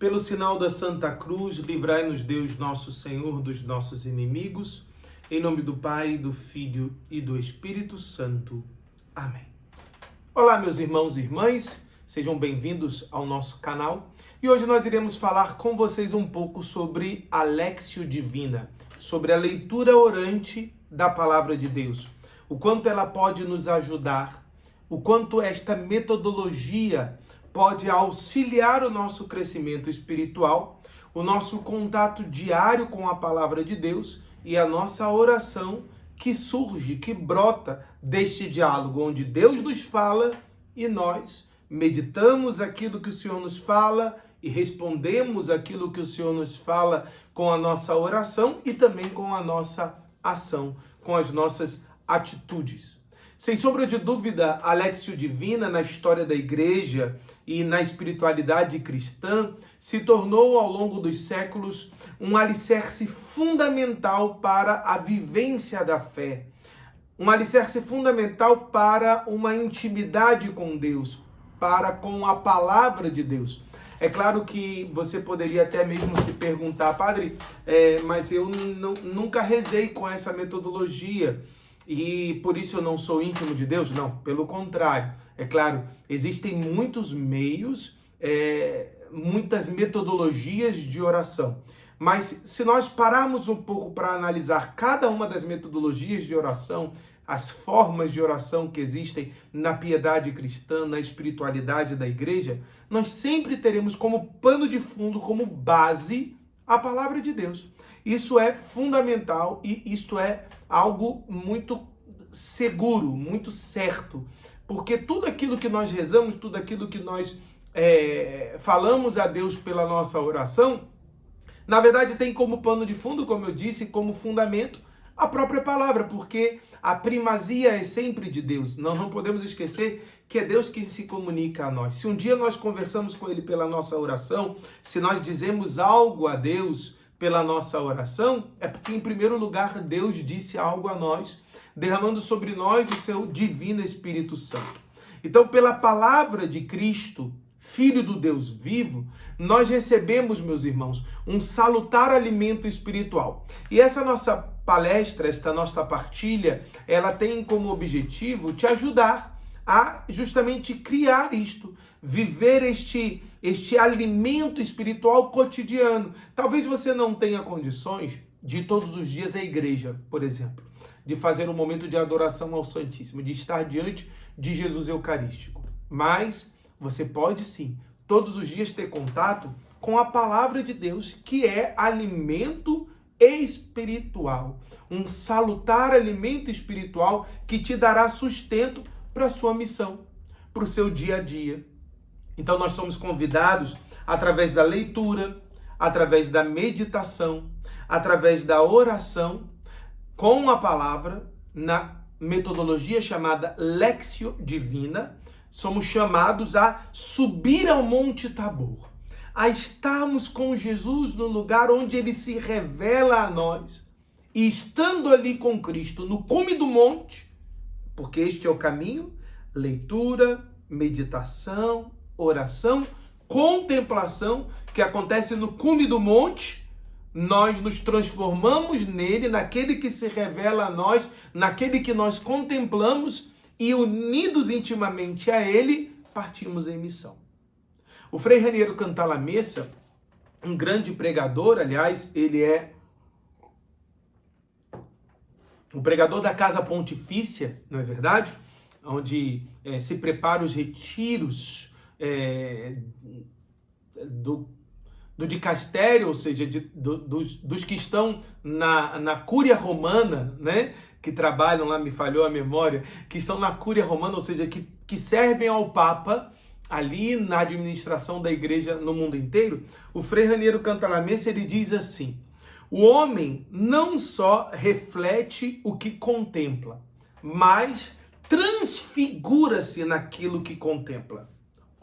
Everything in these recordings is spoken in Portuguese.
Pelo sinal da Santa Cruz, livrai-nos Deus nosso Senhor dos nossos inimigos. Em nome do Pai, do Filho e do Espírito Santo. Amém. Olá, meus irmãos e irmãs, sejam bem-vindos ao nosso canal. E hoje nós iremos falar com vocês um pouco sobre a Léxio Divina, sobre a leitura orante da Palavra de Deus. O quanto ela pode nos ajudar, o quanto esta metodologia pode auxiliar o nosso crescimento espiritual, o nosso contato diário com a Palavra de Deus e a nossa oração que surge, que brota deste diálogo, onde Deus nos fala e nós meditamos aquilo que o Senhor nos fala e respondemos aquilo que o Senhor nos fala com a nossa oração e também com a nossa ação, com as nossas atitudes. Sem sombra de dúvida, a Léxio Divina na história da Igreja e na espiritualidade cristã se tornou ao longo dos séculos um alicerce fundamental para a vivência da fé, um alicerce fundamental para uma intimidade com Deus, para com a palavra de Deus. É claro que você poderia até mesmo se perguntar, padre, mas eu nunca rezei com essa metodologia e por isso eu não sou íntimo de Deus? Não, pelo contrário. É claro, existem muitos meios, muitas metodologias de oração. Mas se nós pararmos um pouco para analisar cada uma das metodologias de oração, as formas de oração que existem na piedade cristã, na espiritualidade da igreja, nós sempre teremos como pano de fundo, como base, a palavra de Deus. Isso é fundamental e isto é algo muito seguro, muito certo, porque tudo aquilo que nós rezamos, tudo aquilo que nós falamos a Deus pela nossa oração, na verdade tem como pano de fundo, como eu disse, como fundamento, a própria palavra, porque a primazia é sempre de Deus. Nós não podemos esquecer que é Deus que se comunica a nós. Se um dia nós conversamos com Ele pela nossa oração, se nós dizemos algo a Deus pela nossa oração, é porque, em primeiro lugar, Deus disse algo a nós, derramando sobre nós o seu divino Espírito Santo. Então, pela palavra de Cristo, Filho do Deus vivo, nós recebemos, meus irmãos, um salutar alimento espiritual. E essa nossa palestra, esta nossa partilha, ela tem como objetivo te ajudar a justamente criar isto, viver este alimento espiritual cotidiano. Talvez você não tenha condições de ir todos os dias à igreja, por exemplo, de fazer um momento de adoração ao Santíssimo, de estar diante de Jesus Eucarístico. Mas você pode sim, todos os dias ter contato com a palavra de Deus, que é alimento espiritual. Um salutar alimento espiritual que te dará sustento para a sua missão, para o seu dia a dia. Então nós somos convidados, através da leitura, através da meditação, através da oração, com a palavra, na metodologia chamada Léxio Divina, somos chamados a subir ao Monte Tabor, a estarmos com Jesus no lugar onde ele se revela a nós. E estando ali com Cristo no cume do monte, porque este é o caminho, leitura, meditação, oração, contemplação, que acontece no cume do monte, nós nos transformamos nele, naquele que se revela a nós, naquele que nós contemplamos, e unidos intimamente a ele, partimos em missão. O Frei Raniero Cantalamessa, um grande pregador, aliás, ele é o pregador da Casa Pontifícia, não é verdade? Onde se preparam os retiros do dicastério, ou seja, dos que estão na Cúria Romana, né? Que trabalham lá, me falhou a memória, que estão na Cúria Romana, ou seja, que servem ao Papa ali na administração da igreja no mundo inteiro. O Frei Raniero Cantalamessa, ele diz assim: o homem não só reflete o que contempla, mas transfigura-se naquilo que contempla.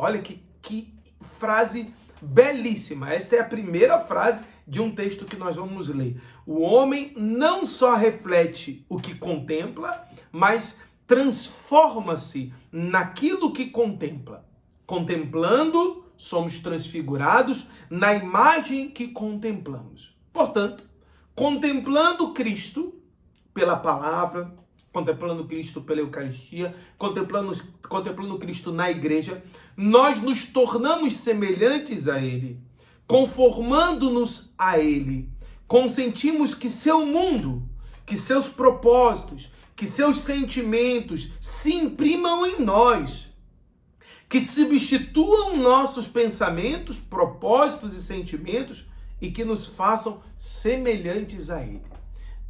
Olha que frase belíssima. Esta é a primeira frase de um texto que nós vamos ler. O homem não só reflete o que contempla, mas transforma-se naquilo que contempla. Contemplando, somos transfigurados na imagem que contemplamos. Portanto, contemplando Cristo pela palavra, contemplando Cristo pela Eucaristia, contemplando Cristo na igreja, nós nos tornamos semelhantes a Ele, conformando-nos a Ele. Consentimos que seu mundo, que seus propósitos, que seus sentimentos se imprimam em nós, que substituam nossos pensamentos, propósitos e sentimentos e que nos façam semelhantes a Ele.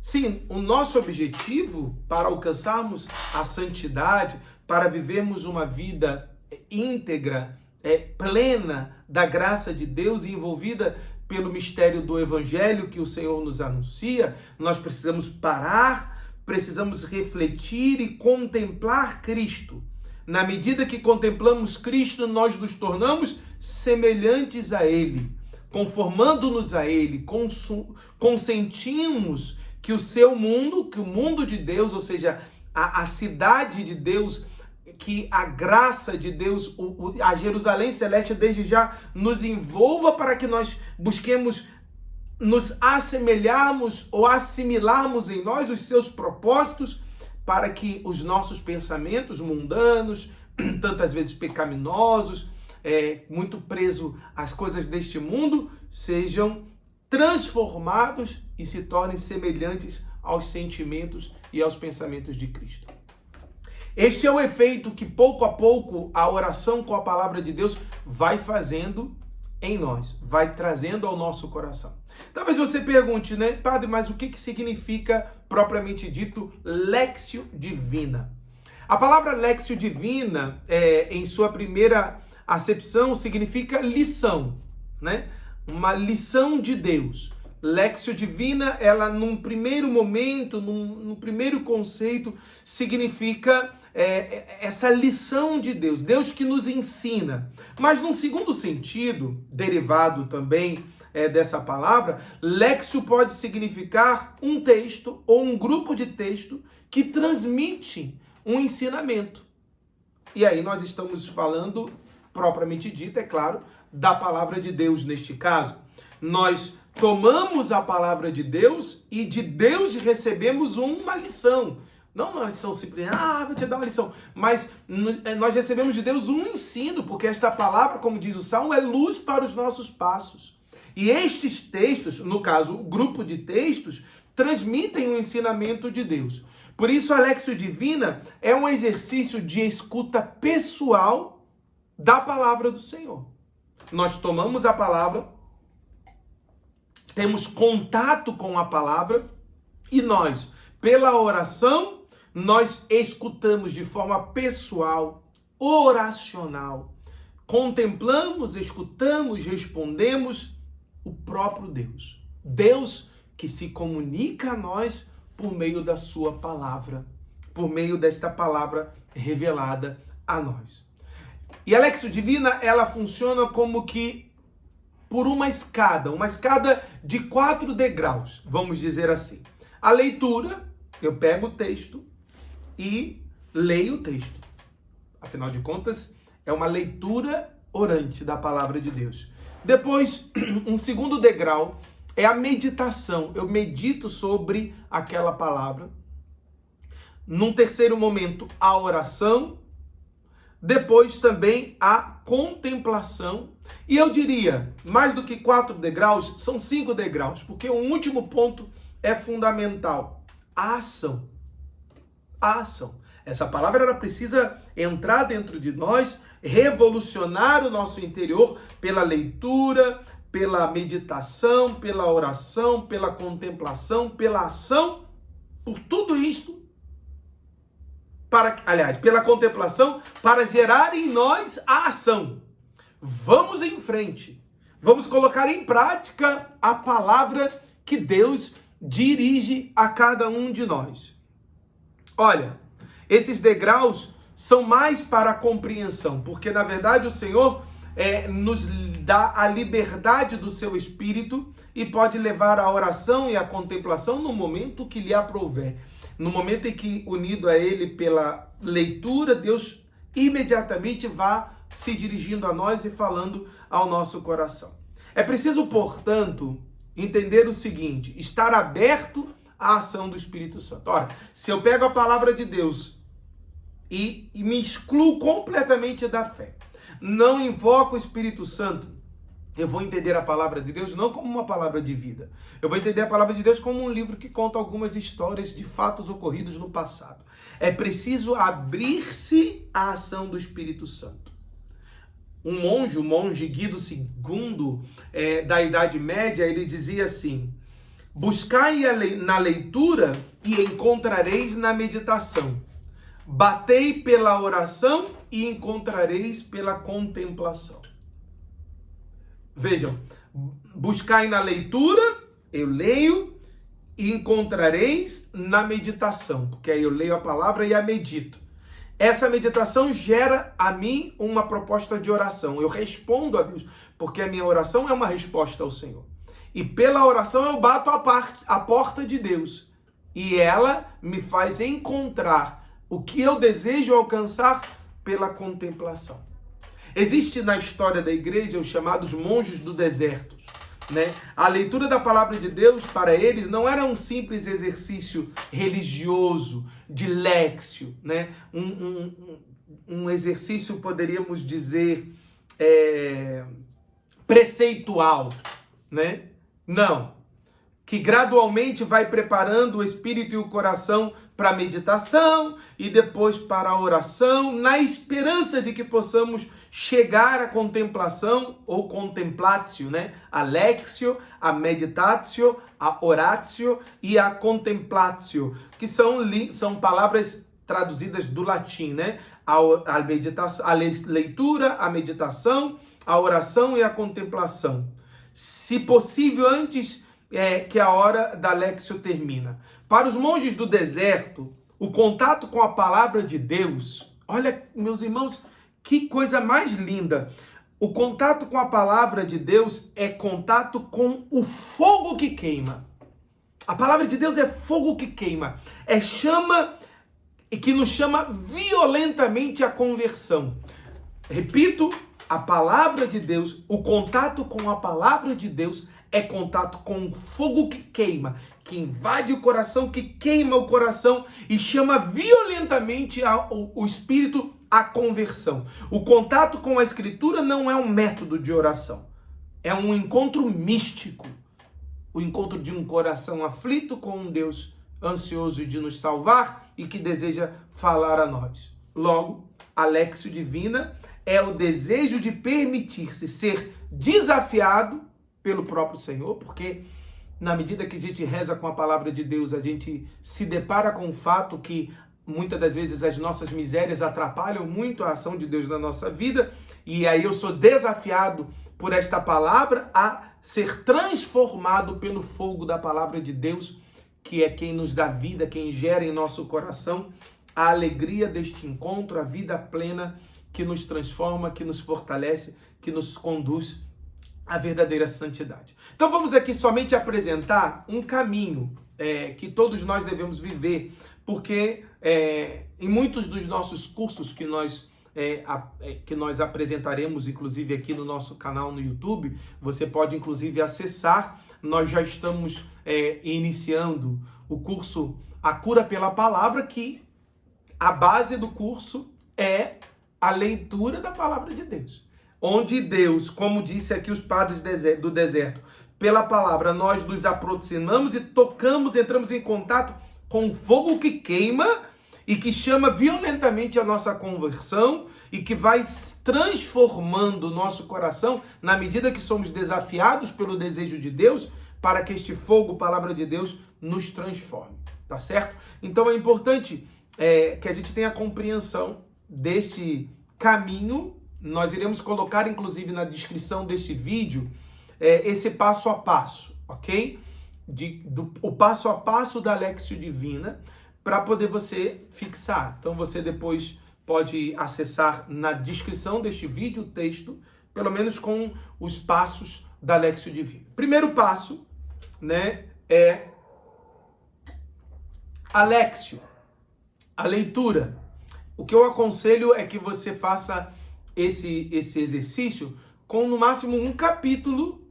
Sim, o nosso objetivo para alcançarmos a santidade, para vivermos uma vida íntegra, plena da graça de Deus e envolvida pelo mistério do Evangelho que o Senhor nos anuncia, nós precisamos parar, precisamos refletir e contemplar Cristo. Na medida que contemplamos Cristo, nós nos tornamos semelhantes a Ele, conformando-nos a Ele, consentimos que o seu mundo, que o mundo de Deus, ou seja, a cidade de Deus, que a graça de Deus, a Jerusalém Celeste desde já nos envolva para que nós busquemos nos assemelharmos ou assimilarmos em nós os seus propósitos para que os nossos pensamentos mundanos, tantas vezes pecaminosos, muito presos às coisas deste mundo, sejam transformados e se tornem semelhantes aos sentimentos e aos pensamentos de Cristo. Este é o efeito que pouco a pouco a oração com a palavra de Deus vai fazendo em nós, vai trazendo ao nosso coração. Talvez você pergunte, né, padre, mas o que significa propriamente dito Lectio Divina? A palavra Lectio Divina, em sua primeira acepção, significa lição, né? Uma lição de Deus. Lectio Divina, ela num primeiro momento, num primeiro conceito, significa essa lição de Deus, Deus que nos ensina. Mas num segundo sentido, derivado também dessa palavra, Lectio pode significar um texto ou um grupo de texto que transmite um ensinamento. E aí nós estamos falando, propriamente dito, é claro, da palavra de Deus neste caso. Nós tomamos a palavra de Deus e de Deus recebemos uma lição. Não uma lição simples, vou te dar uma lição. Mas nós recebemos de Deus um ensino, porque esta palavra, como diz o Salmo, é luz para os nossos passos. E estes textos, no caso, o grupo de textos, transmitem o ensinamento de Deus. Por isso, a Lectio Divina é um exercício de escuta pessoal da palavra do Senhor. Nós tomamos a palavra, temos contato com a palavra e nós, pela oração, nós escutamos de forma pessoal, oracional, contemplamos, escutamos, respondemos o próprio Deus. Deus que se comunica a nós por meio da sua palavra, por meio desta palavra revelada a nós. E a Lectio Divina, ela funciona como que por uma escada de 4 degraus, vamos dizer assim. A leitura, eu pego o texto e leio o texto. Afinal de contas, é uma leitura orante da palavra de Deus. Depois, um segundo degrau é a meditação. Eu medito sobre aquela palavra. Num terceiro momento, a oração. Depois também a contemplação. E eu diria, mais do que 4 degraus, são 5 degraus, porque o último ponto é fundamental. A ação. A ação. Essa palavra ela precisa entrar dentro de nós, revolucionar o nosso interior pela leitura, pela meditação, pela oração, pela contemplação, pela ação, por tudo isto. Pela contemplação, para gerar em nós a ação. Vamos em frente. Vamos colocar em prática a palavra que Deus dirige a cada um de nós. Olha, esses degraus são mais para a compreensão, porque na verdade o Senhor nos dá a liberdade do seu Espírito e pode levar a oração e a contemplação no momento que lhe aprouver. No momento em que, unido a Ele pela leitura, Deus imediatamente vai se dirigindo a nós e falando ao nosso coração. É preciso, portanto, entender o seguinte: estar aberto à ação do Espírito Santo. Ora, se eu pego a palavra de Deus e me excluo completamente da fé, não invoco o Espírito Santo, eu vou entender a palavra de Deus não como uma palavra de vida. Eu vou entender a palavra de Deus como um livro que conta algumas histórias de fatos ocorridos no passado. É preciso abrir-se à ação do Espírito Santo. O monge Guido II, da Idade Média, ele dizia assim: buscai na leitura e encontrareis na meditação. Batei pela oração e encontrareis pela contemplação. Vejam, buscai na leitura, eu leio, e encontrareis na meditação, porque aí eu leio a palavra e a medito. Essa meditação gera a mim uma proposta de oração. Eu respondo a Deus, porque a minha oração é uma resposta ao Senhor. E pela oração eu bato a porta de Deus. E ela me faz encontrar o que eu desejo alcançar pela contemplação. Existe na história da igreja os chamados monges do deserto, né? A leitura da palavra de Deus para eles não era um simples exercício religioso, de léxio, né? Um exercício, poderíamos dizer, preceitual, né? Não. Que gradualmente vai preparando o espírito e o coração para a meditação e depois para a oração, na esperança de que possamos chegar à contemplação ou contemplatio, né? A léxio, a meditatio, a oratio e a contemplatio, que são palavras traduzidas do latim, né? A meditação, a leitura, a meditação, a oração e a contemplação. Se possível, antes que a hora da léxio termina. Para os monges do deserto, o contato com a palavra de Deus, olha, meus irmãos, que coisa mais linda. O contato com a palavra de Deus é contato com o fogo que queima. A palavra de Deus é fogo que queima, é chama e que nos chama violentamente à conversão. Repito, a palavra de Deus, o contato com a palavra de Deus é contato com o fogo que queima, que invade o coração, que queima o coração e chama violentamente o espírito à conversão. O contato com a Escritura não é um método de oração, é um encontro místico. O encontro de um coração aflito com um Deus ansioso de nos salvar e que deseja falar a nós. Logo, a léxio divina é o desejo de permitir-se ser desafiado pelo próprio Senhor, porque na medida que a gente reza com a palavra de Deus, a gente se depara com o fato que muitas das vezes as nossas misérias atrapalham muito a ação de Deus na nossa vida, e aí eu sou desafiado por esta palavra a ser transformado pelo fogo da palavra de Deus, que é quem nos dá vida, quem gera em nosso coração a alegria deste encontro, a vida plena que nos transforma, que nos fortalece, que nos conduz à verdadeira santidade. Então vamos aqui somente apresentar um caminho que todos nós devemos viver, porque em muitos dos nossos cursos que nós apresentaremos, inclusive aqui no nosso canal no YouTube, você pode inclusive acessar. Nós já estamos iniciando o curso A Cura pela Palavra, que a base do curso é a leitura da palavra de Deus. Onde Deus, como disse aqui os padres do deserto, pela palavra nós nos aproximamos e tocamos, entramos em contato com o fogo que queima e que chama violentamente a nossa conversão e que vai transformando o nosso coração na medida que somos desafiados pelo desejo de Deus para que este fogo, palavra de Deus, nos transforme, tá certo? Então é importante que a gente tenha compreensão deste caminho. Nós iremos colocar, inclusive, na descrição deste vídeo, esse passo a passo, ok? O passo a passo da léxio divina, para poder você fixar. Então, você depois pode acessar na descrição deste vídeo o texto, pelo menos com os passos da léxio divina. Primeiro passo, né, é a léxio, a leitura. O que eu aconselho é que você faça esse exercício com no máximo um capítulo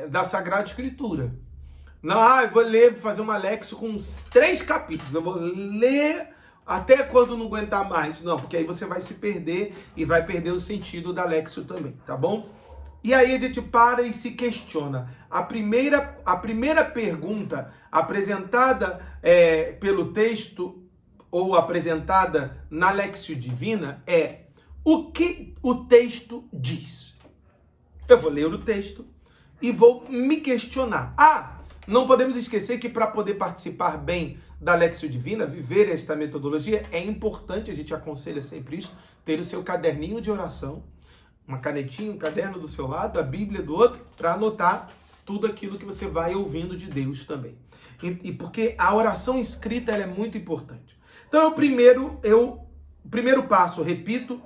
da Sagrada Escritura. Não, eu vou ler, vou fazer uma Lexio com 3 capítulos. Eu vou ler até quando não aguentar mais. Não, porque aí você vai se perder e vai perder o sentido da Lexio também, tá bom? E aí a gente para e se questiona. A primeira pergunta apresentada pelo texto ou apresentada na Lexio Divina é: o que o texto diz? Eu vou ler o texto e vou me questionar. Não podemos esquecer que para poder participar bem da Lexio Divina, viver esta metodologia, é importante, a gente aconselha sempre isso, ter o seu caderninho de oração, uma canetinha, um caderno do seu lado, a Bíblia do outro, para anotar tudo aquilo que você vai ouvindo de Deus também. E porque a oração escrita ela é muito importante. Então, o primeiro passo, repito,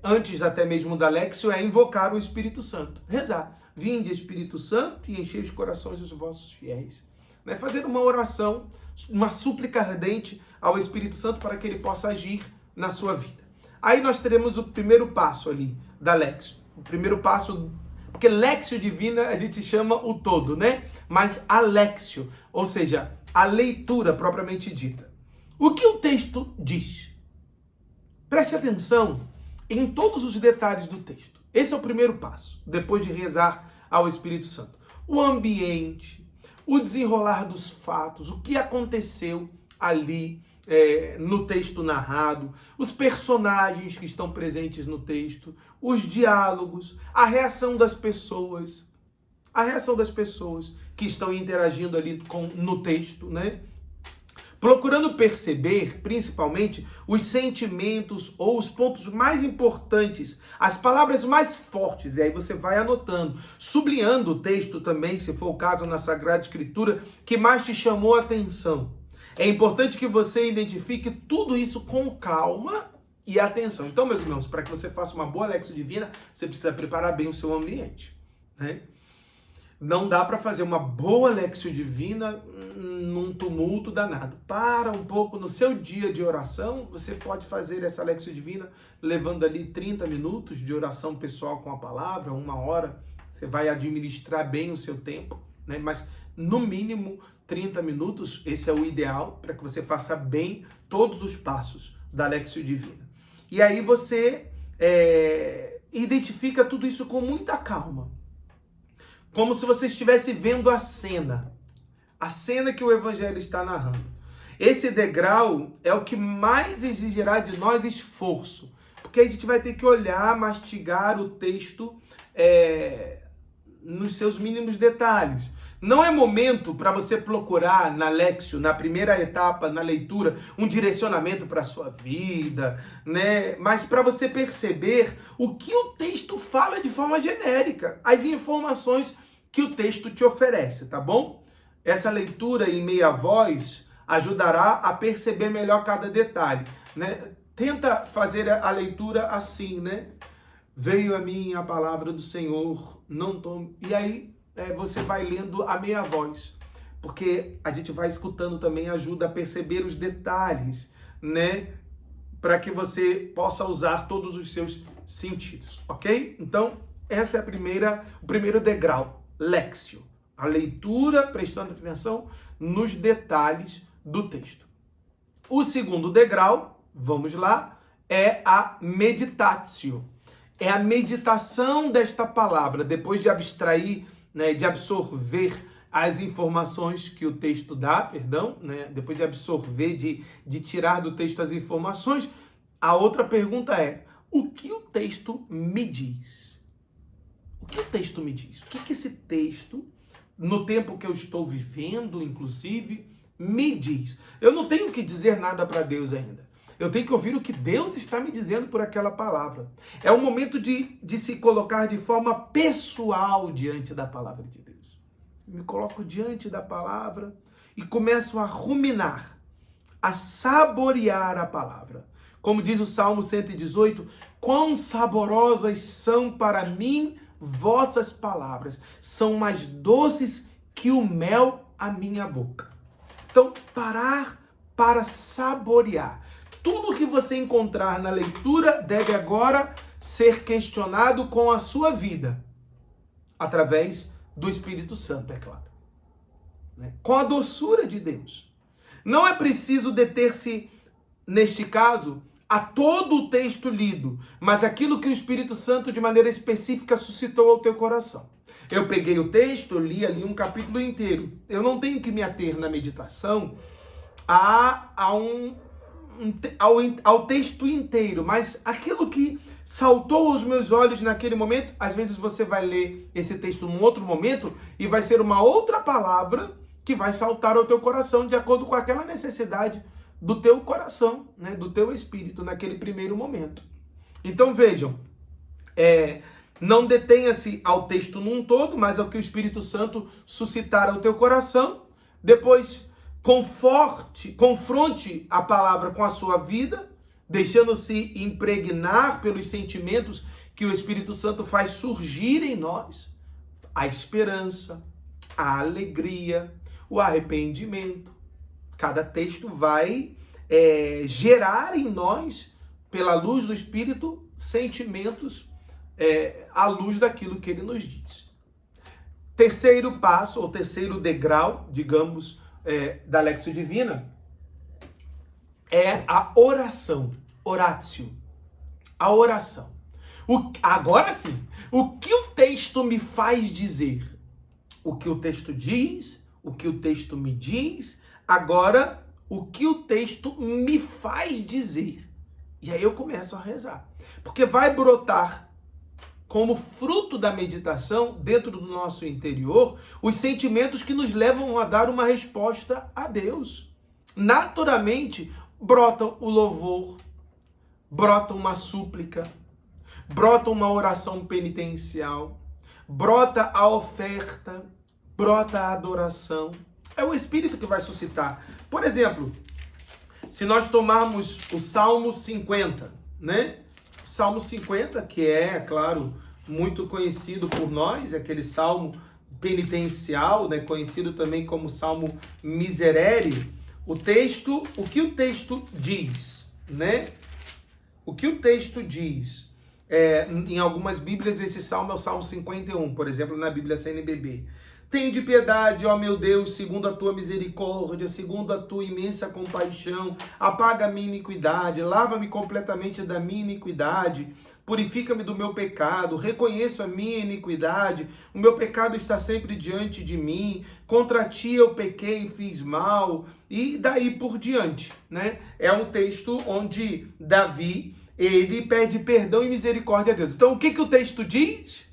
antes até mesmo da Lexio, é invocar o Espírito Santo. Rezar. Vinde, Espírito Santo, e enchei os corações dos vossos fiéis. Fazer uma oração, uma súplica ardente ao Espírito Santo para que ele possa agir na sua vida. Aí nós teremos o primeiro passo ali da Lexio. O primeiro passo, porque Lexio Divina a gente chama o todo, né? Mas a Lexio, ou seja, a leitura propriamente dita. O que o texto diz? Preste atenção em todos os detalhes do texto. Esse é o primeiro passo, depois de rezar ao Espírito Santo. O ambiente, o desenrolar dos fatos, o que aconteceu ali no texto narrado, os personagens que estão presentes no texto, os diálogos, a reação das pessoas que estão interagindo ali no texto, né? Procurando perceber, principalmente, os sentimentos ou os pontos mais importantes, as palavras mais fortes. E aí você vai anotando, sublinhando o texto também, se for o caso na Sagrada Escritura, que mais te chamou a atenção. É importante que você identifique tudo isso com calma e atenção. Então, meus irmãos, para que você faça uma boa Lexio Divina, você precisa preparar bem o seu ambiente, né? Não dá para fazer uma boa Lexio Divina num tumulto danado. Para um pouco no seu dia de oração, você pode fazer essa Lexio Divina levando ali 30 minutos de oração pessoal com a palavra, 1 hora. Você vai administrar bem o seu tempo, né? Mas no mínimo 30 minutos, esse é o ideal para que você faça bem todos os passos da Lexio Divina. E aí você identifica tudo isso com muita calma. Como se você estivesse vendo a cena que o Evangelho está narrando. Esse degrau é o que mais exigirá de nós esforço, porque a gente vai ter que olhar, mastigar o texto nos seus mínimos detalhes. Não é momento para você procurar na Lexio, na primeira etapa, na leitura, um direcionamento para a sua vida, né? Mas para você perceber o que o texto fala de forma genérica, as informações que o texto te oferece, tá bom? Essa leitura em meia voz ajudará a perceber melhor cada detalhe, né? Tenta fazer a leitura assim, né? Veio a mim a palavra do Senhor, não tome... E aí você vai lendo a meia voz, porque a gente vai escutando também, ajuda a perceber os detalhes, né? Para que você possa usar todos os seus sentidos, ok? Então, essa é o primeiro degrau, Lexio. A leitura, prestando atenção nos detalhes do texto. O segundo degrau, vamos lá, é a meditatio. É a meditação desta palavra, depois de abstrair, né, de absorver as informações que o texto dá, né, depois de absorver, de tirar do texto as informações, a outra pergunta é: o que o texto me diz? O que o texto me diz? O que esse texto, no tempo que eu estou vivendo, inclusive, me diz? Eu não tenho que dizer nada para Deus ainda. Eu tenho que ouvir o que Deus está me dizendo por aquela palavra. É o momento de se colocar de forma pessoal diante da palavra de Deus. Me coloco diante da palavra e começo a ruminar, a saborear a palavra. Como diz o Salmo 118, quão saborosas são para mim vossas palavras, são mais doces que o mel à minha boca. Então, parar para saborear. Tudo que você encontrar na leitura deve agora ser questionado com a sua vida, através do Espírito Santo, é claro, né? Com a doçura de Deus. Não é preciso deter-se, neste caso, a todo o texto lido, mas aquilo que o Espírito Santo, de maneira específica, suscitou ao teu coração. Eu peguei o texto, eu li ali um capítulo inteiro. Eu não tenho que me ater na meditação ao texto inteiro, mas aquilo que saltou aos meus olhos naquele momento, às vezes você vai ler esse texto num outro momento e vai ser uma outra palavra que vai saltar ao teu coração de acordo com aquela necessidade do teu coração, né, do teu espírito naquele primeiro momento. Então vejam, não detenha-se ao texto num todo, mas ao que o Espírito Santo suscitar ao teu coração. Depois confronte a palavra com a sua vida, deixando-se impregnar pelos sentimentos que o Espírito Santo faz surgir em nós. A esperança, a alegria, o arrependimento. Cada texto vai gerar em nós, pela luz do Espírito, sentimentos à luz daquilo que ele nos diz. Terceiro passo, ou terceiro degrau, digamos, da Lexio Divina, é a oração, oratio, a oração. Agora sim, o que o texto me faz dizer? O que o texto diz, o que o texto me diz, agora o que o texto me faz dizer. E aí eu começo a rezar, porque vai brotar como fruto da meditação, dentro do nosso interior, os sentimentos que nos levam a dar uma resposta a Deus. Naturalmente, brota o louvor, brota uma súplica, brota uma oração penitencial, brota a oferta, brota a adoração. É o Espírito que vai suscitar. Por exemplo, se nós tomarmos o Salmo 50, né? Salmo 50, que é, claro, muito conhecido por nós, aquele salmo penitencial, né, conhecido também como Salmo Miserere. O que o texto diz, né? O que o texto diz? Em algumas Bíblias, esse salmo é o Salmo 51, por exemplo, na Bíblia CNBB. Tende piedade, ó meu Deus, segundo a tua misericórdia, segundo a tua imensa compaixão, apaga a minha iniquidade, lava-me completamente da minha iniquidade, purifica-me do meu pecado, reconheço a minha iniquidade, o meu pecado está sempre diante de mim, contra ti eu pequei e fiz mal, e daí por diante, né? É um texto onde Davi, ele pede perdão e misericórdia a Deus. Então, o que o texto diz?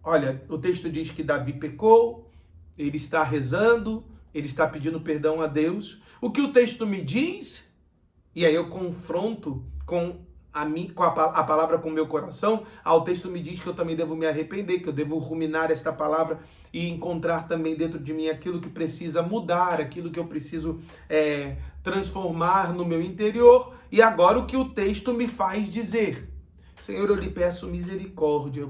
Olha, o texto diz que Davi pecou, ele está rezando, ele está pedindo perdão a Deus. O que o texto me diz? E aí eu confronto a palavra com o meu coração. O texto me diz que eu também devo me arrepender, que eu devo ruminar esta palavra e encontrar também dentro de mim aquilo que precisa mudar, aquilo que eu preciso transformar no meu interior. E agora o que o texto me faz dizer? Senhor, eu lhe peço misericórdia.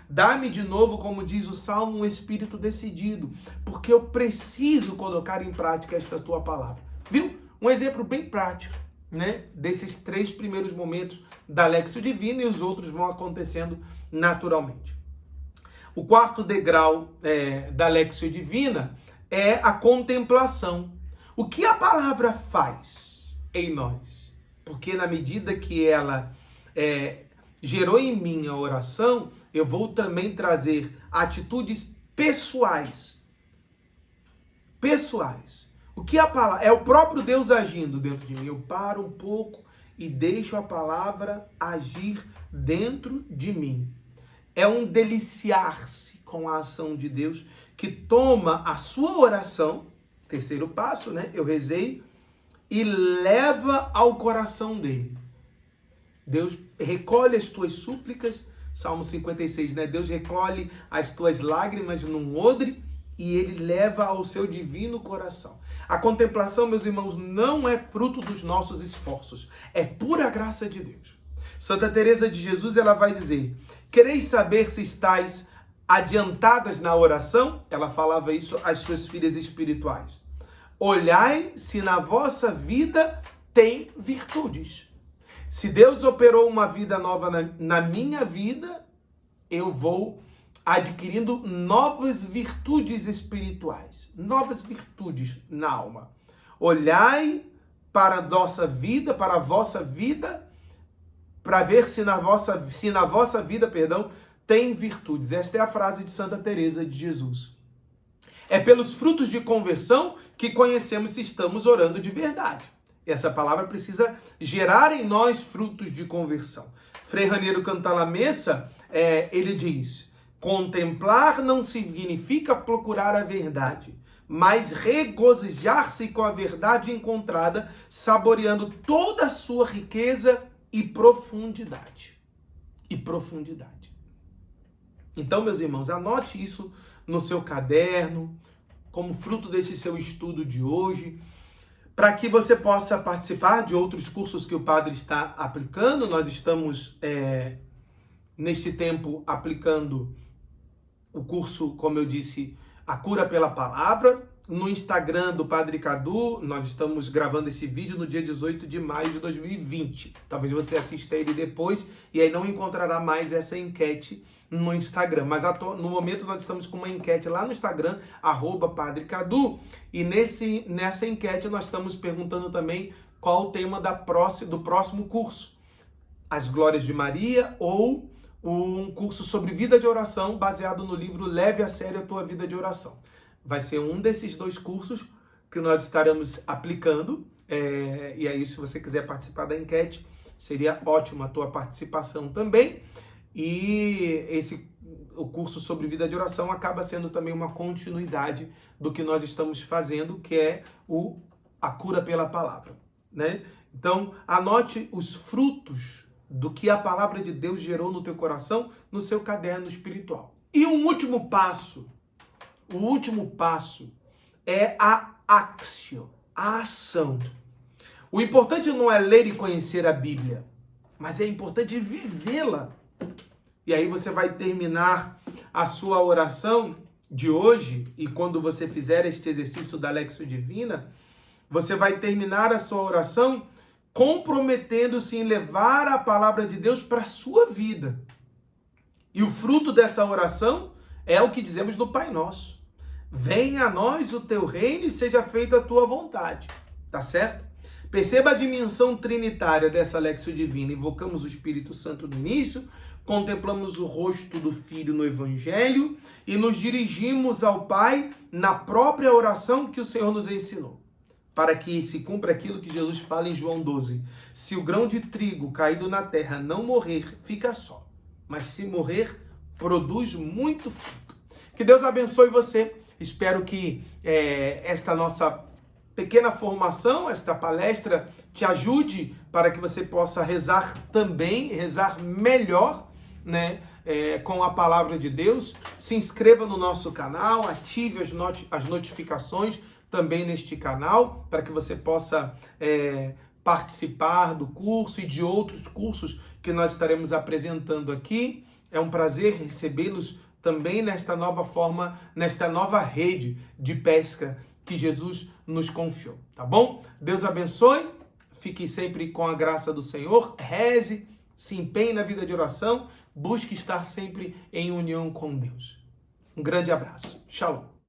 Dá-me de novo, como diz o Salmo, um espírito decidido, porque eu preciso colocar em prática esta tua palavra. Viu? Um exemplo bem prático, né? Desses 3 primeiros momentos da Lexio Divina, e os outros vão acontecendo naturalmente. O quarto degrau da Lexio Divina é a contemplação. O que a palavra faz em nós? Porque na medida que ela gerou em mim a oração, eu vou também trazer atitudes pessoais. Pessoais. O que a palavra é o próprio Deus agindo dentro de mim. Eu paro um pouco e deixo a palavra agir dentro de mim. É um deliciar-se com a ação de Deus que toma a sua oração, terceiro passo, né? Eu rezei, e leva ao coração dele. Deus recolhe as tuas súplicas, Salmo 56, né? Deus recolhe as tuas lágrimas num odre e ele leva ao seu divino coração. A contemplação, meus irmãos, não é fruto dos nossos esforços, é pura graça de Deus. Santa Teresa de Jesus, ela vai dizer: quereis saber se estáis adiantadas na oração? Ela falava isso às suas filhas espirituais. Olhai se na vossa vida tem virtudes. Se Deus operou uma vida nova na minha vida, eu vou adquirindo novas virtudes espirituais, novas virtudes na alma. Olhai para a nossa vida, para a vossa vida, para ver se na vossa vida, tem virtudes. Esta é a frase de Santa Teresa de Jesus. É pelos frutos de conversão que conhecemos se estamos orando de verdade. Essa palavra precisa gerar em nós frutos de conversão. Frei Raniero Cantalamessa, ele diz: contemplar não significa procurar a verdade, mas regozijar-se com a verdade encontrada, saboreando toda a sua riqueza e profundidade. Então, meus irmãos, anote isso no seu caderno, como fruto desse seu estudo de hoje, para que você possa participar de outros cursos que o Padre está aplicando. Nós estamos, neste tempo, aplicando o curso, como eu disse, A Cura pela Palavra. No Instagram do Padre Cadu, nós estamos gravando esse vídeo no dia 18 de maio de 2020. Talvez você assista ele depois e aí não encontrará mais essa enquete no Instagram. Mas no momento nós estamos com uma enquete lá no Instagram, @Padre Cadu. E nessa enquete nós estamos perguntando também qual o tema do próximo curso. As Glórias de Maria ou um curso sobre vida de oração baseado no livro Leve a Sério a Tua Vida de Oração. Vai ser um desses dois cursos que nós estaremos aplicando. E aí, se você quiser participar da enquete, seria ótimo a tua participação também. E o curso sobre vida de oração acaba sendo também uma continuidade do que nós estamos fazendo, que é a cura pela palavra, né? Então, anote os frutos do que a palavra de Deus gerou no teu coração, no seu caderno espiritual. E o último passo é a actio, a ação. O importante não é ler e conhecer a Bíblia, mas é importante vivê-la. E aí você vai terminar a sua oração de hoje, e quando você fizer este exercício da Lexio Divina, você vai terminar a sua oração comprometendo-se em levar a palavra de Deus para a sua vida. E o fruto dessa oração é o que dizemos no Pai Nosso. Venha a nós o teu reino e seja feita a tua vontade. Tá certo? Perceba a dimensão trinitária dessa Lexio Divina. Invocamos o Espírito Santo no início, contemplamos o rosto do Filho no Evangelho e nos dirigimos ao Pai na própria oração que o Senhor nos ensinou. Para que se cumpra aquilo que Jesus fala em João 12. Se o grão de trigo caído na terra não morrer, fica só. Mas se morrer, produz muito fruto. Que Deus abençoe você. Espero que esta nossa pequena formação, esta palestra, te ajude para que você possa rezar também, rezar melhor, né, com a palavra de Deus. Se inscreva no nosso canal, ative as notificações também neste canal, para que você possa participar do curso e de outros cursos que nós estaremos apresentando aqui. É um prazer recebê-los também nesta nova forma, nesta nova rede de pesca que Jesus nos confiou, tá bom? Deus abençoe, fique sempre com a graça do Senhor, reze, se empenhe na vida de oração, busque estar sempre em união com Deus. Um grande abraço. Shalom.